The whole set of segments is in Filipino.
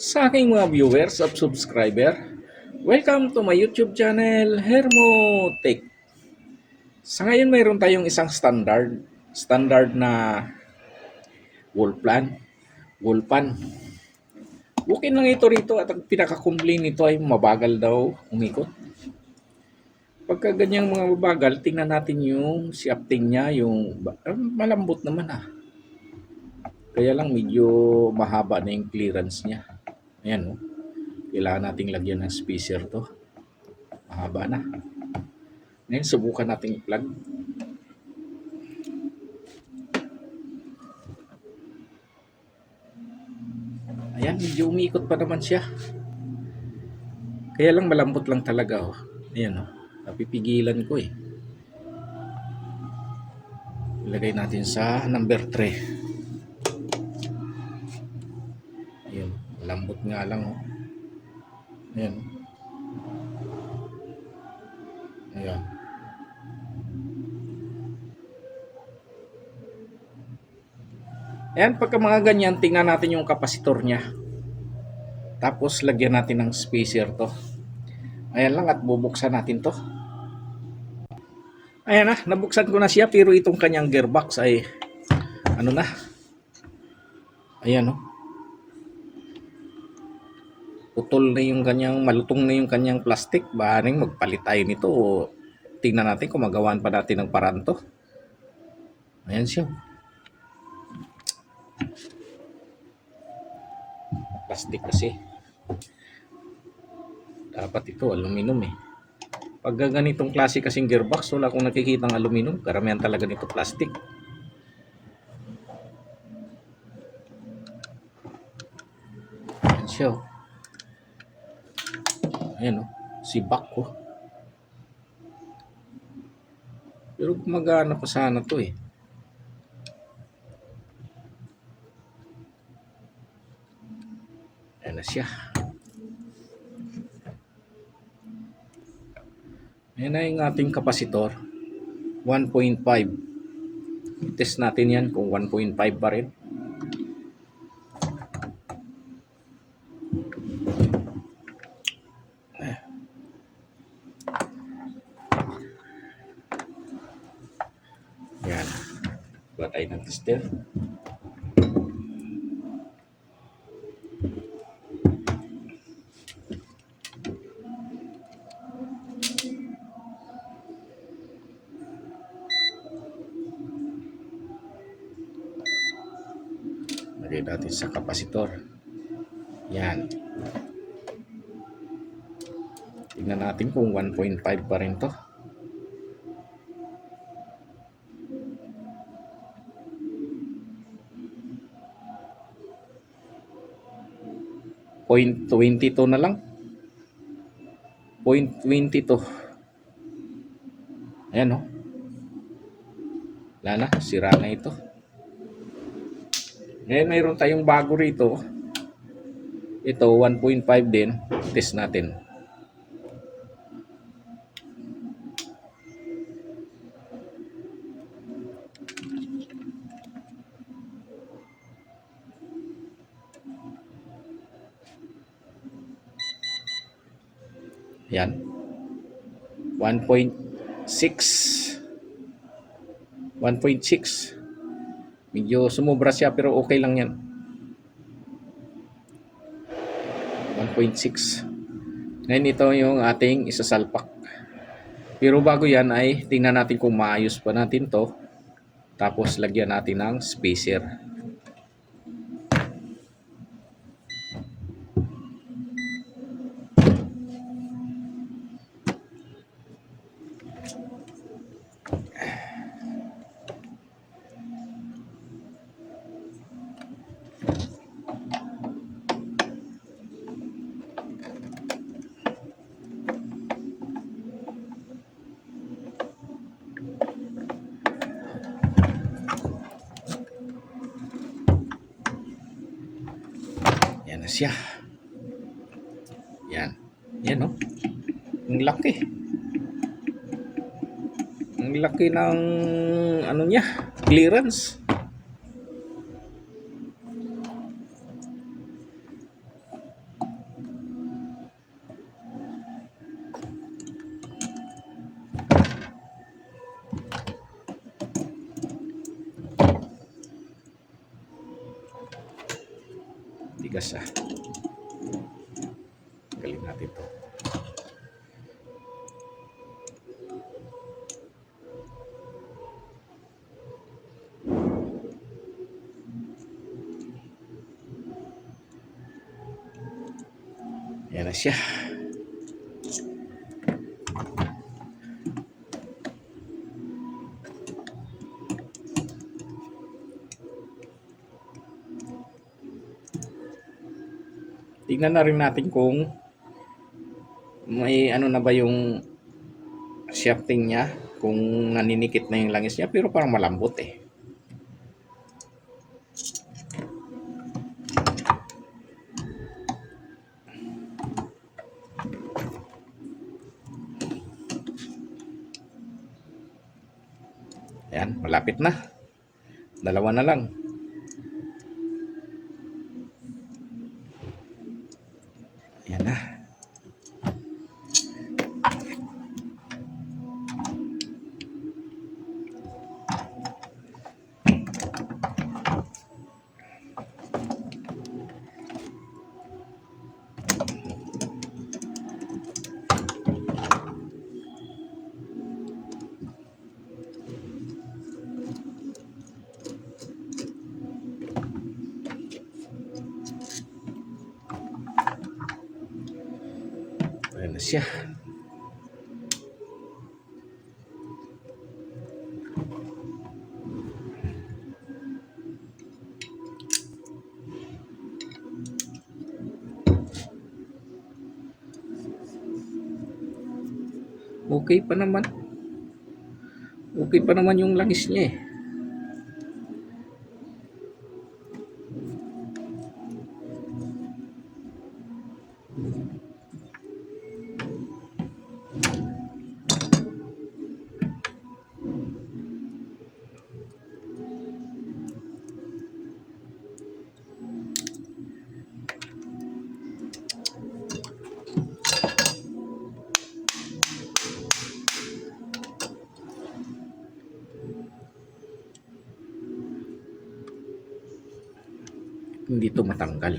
Sa aking mga viewers at subscriber, welcome to my YouTube channel, Hermotech. Sa ngayon mayroon tayong isang standard na wall plan, wall pan. Okay lang ito rito at ang pinaka-complaint nito ay mabagal daw umikot. Pagka ganyang mga mabagal, tingnan natin yung shafting niya, malambot naman ah. Kaya lang medyo mahaba na yung clearance niya. Ayan oh. Kailangan nating lagyan ng spacer to. Mahaba na. Ngayon, subukan nating i-plug. Ayan, medyo umiikot pa naman siya. Kaya lang malambot lang talaga. Oh. Ayan, oh. Napipigilan ko eh. Ilagay natin sa number 3. Ayan, malambot nga lang. Oh. Ayan. Ayan. Ayan, pagka mga ganyan, tingnan natin yung kapasitor niya. Tapos, lagyan natin ng spacer to. Ayan lang at bubuksan natin to. Ayan na, nabuksan ko na siya pero itong kanyang gearbox ay ano na. Ayan o. Putol na yung kanyang, malutong na yung kanyang plastic. Bahaning magpalit tayo nito o tingnan natin kung magawaan pa natin ng paraan to. Ayan siya. Plastic kasi. Dapat ito aluminum eh. Pag ganitong klase kasing gearbox, wala akong nakikita ng aluminum. Karamihan talaga nito plastic. Ayan siya. Ayan o. Sibak ko. Pero gumagana pa sana to eh. Ayan na siya. Ayan na yung ating kapasitor. 1.5. Test natin yan kung 1.5 pa rin. Yan. Buat tayo ng tester. Lagay natin sa kapasitor. Yan. Tingnan natin kung 1.5 pa rin to. .22 na lang. 0.22. Ayan o. Wala na. Sira na ito. Ngayon mayroon tayong bago rito. Ito 1.5 din. Test natin. Yan. 1.6. 1.6. Medyo sumubra siya pero okay lang yan. 1.6. Ngayon ito yung ating isasalpak. Pero bago yan ay tingnan natin kung maayos pa natin to. Tapos lagyan natin ng spacer. Yan na siya. Yan. Yan o. Ang laki. Ang laki ng ano niya, clearance. matigas ah. Galing natin to. Yan na siya. Tingnan na rin natin kung may ano na ba yung shafting niya, kung naninikit na yung langis niya, pero parang malambot eh. Ayan, malapit na. Dalawa na lang. Ayan na. Ayan na siya. Okay pa naman. Okay pa naman yung langis niya eh. Hindi to matanggal.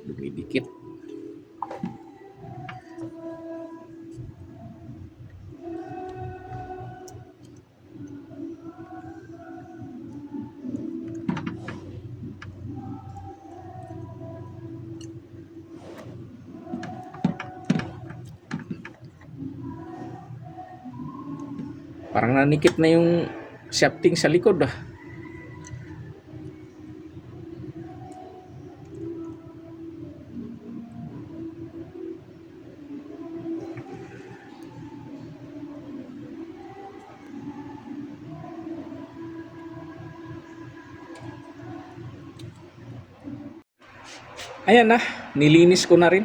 Dumidikit. Parang nanikip na yung shafting sa likod ah. Ayan na, nilinis ko na rin.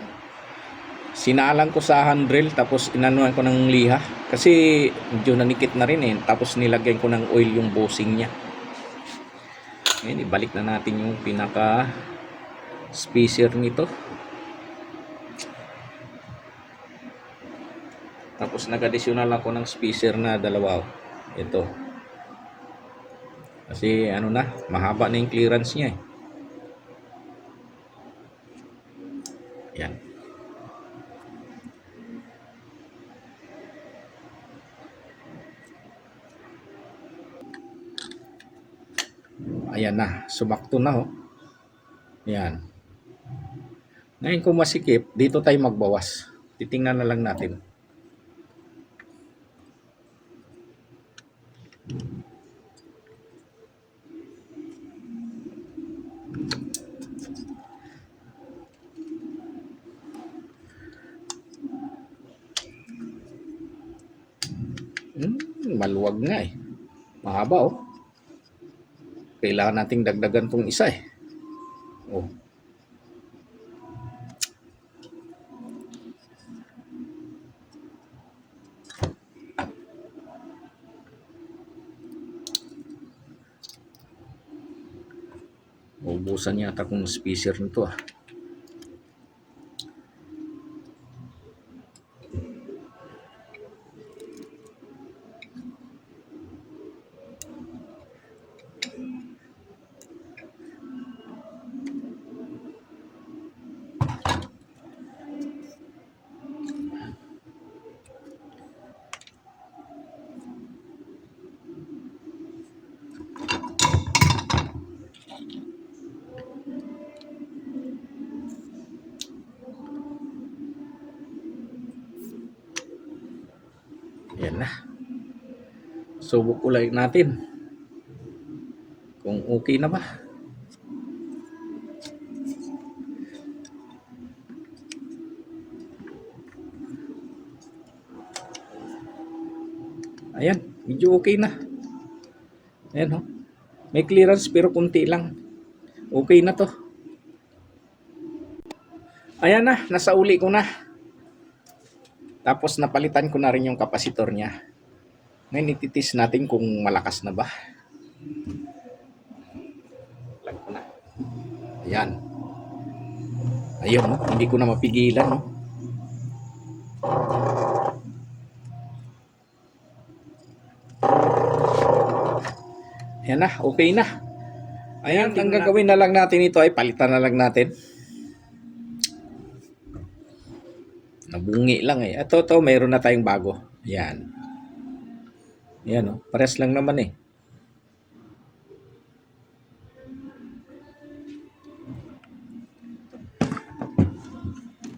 Sinalang ko sa handle tapos inanuhan ko ng liha kasi medyo nanikit na rin eh. Tapos nilagyan ko ng oil yung bossing niya. Ngayon ibalik na natin yung pinaka spacer nito. Tapos nag-additional ako ng spacer na dalawa. Ito. Kasi ano na, mahaba na yung clearance niya eh. Yan. Ayan na, sumakto na oh. Yan. Ngayon kung masikip, dito tayo magbawas. Titingnan na lang natin. Maluwag nga eh. Mahaba oh. Kailangan nating dagdagan tong isa eh. Oh. Ubusan yata kung spacer nito ah. Subok ulit natin kung okay na ba. Ayan, medyo okay na. Ayan, oh. May clearance pero kunti lang. Okay na to. Ayan na, nasa uli ko na. Tapos napalitan ko na rin yung kapasitor niya. Ngayon ititis natin kung malakas na ba. Plug ko na. Ayan. Ayun, no? Hindi ko na mapigilan. No? Ayan na, okay na. Ayan, ang gagawin na lang natin ito ay palitan na lang natin. Nabungi lang eh. Ito, mayroon na tayong bago. Ayan. Ayan, oh. Pares lang naman eh.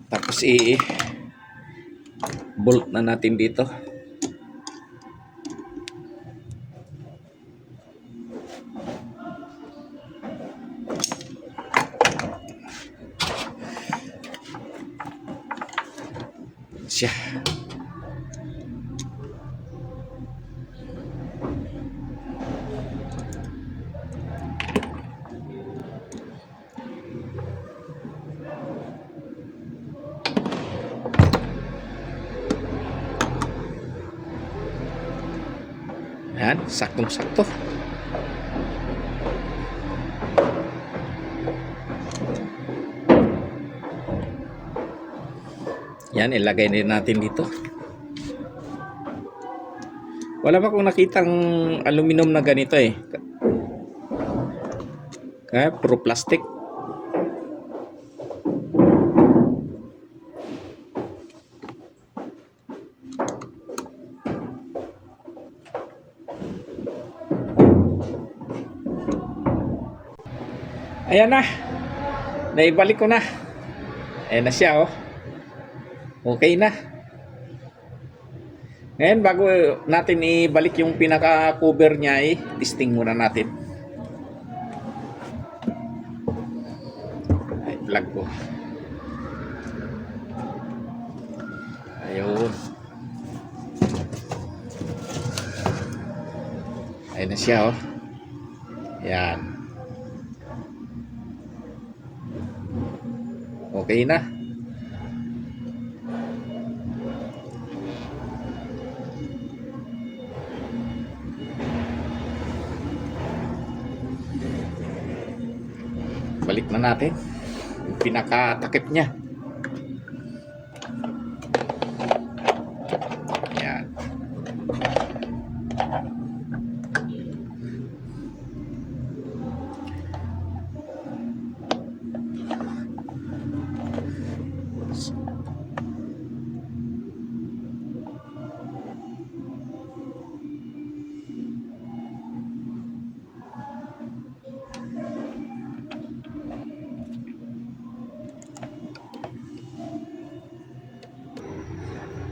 Tapos bolt na natin dito. Siya. Yan, saktong-sakto. Yan, ilagay din natin dito. Wala pa akong nakitang aluminum na ganito eh. Kaya puro plastic. Ayan na. Naibalik ko na. Ayan na siya oh. Okay na. Ngayon bago natin ibalik yung pinaka-cover niya testing muna natin. Ay, plug ko. Ayun. Ayan na siya oh. Yan. Okay na. Balik na natin yung pinakatakip niya. Yan.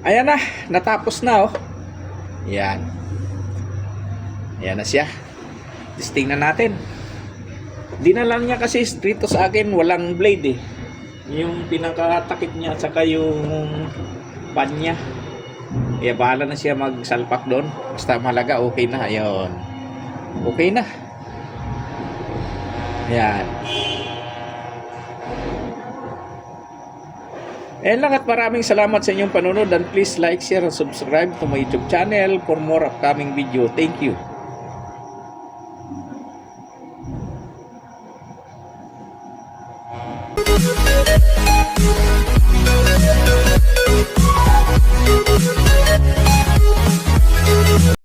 Ayan na, natapos na oh. Yan. Ayan na siya. Testing na natin. Di na lang niya kasi straight sa akin, walang blade eh. Yung pinakatakip niya at saka yung pan niya. Kaya bahala na siya magsalpak doon. Basta malaga, okay na. Ayun. Okay na. Ayan. Lang at maraming salamat sa inyong panunod and please like, share, and subscribe to my YouTube channel for more upcoming video. Thank you.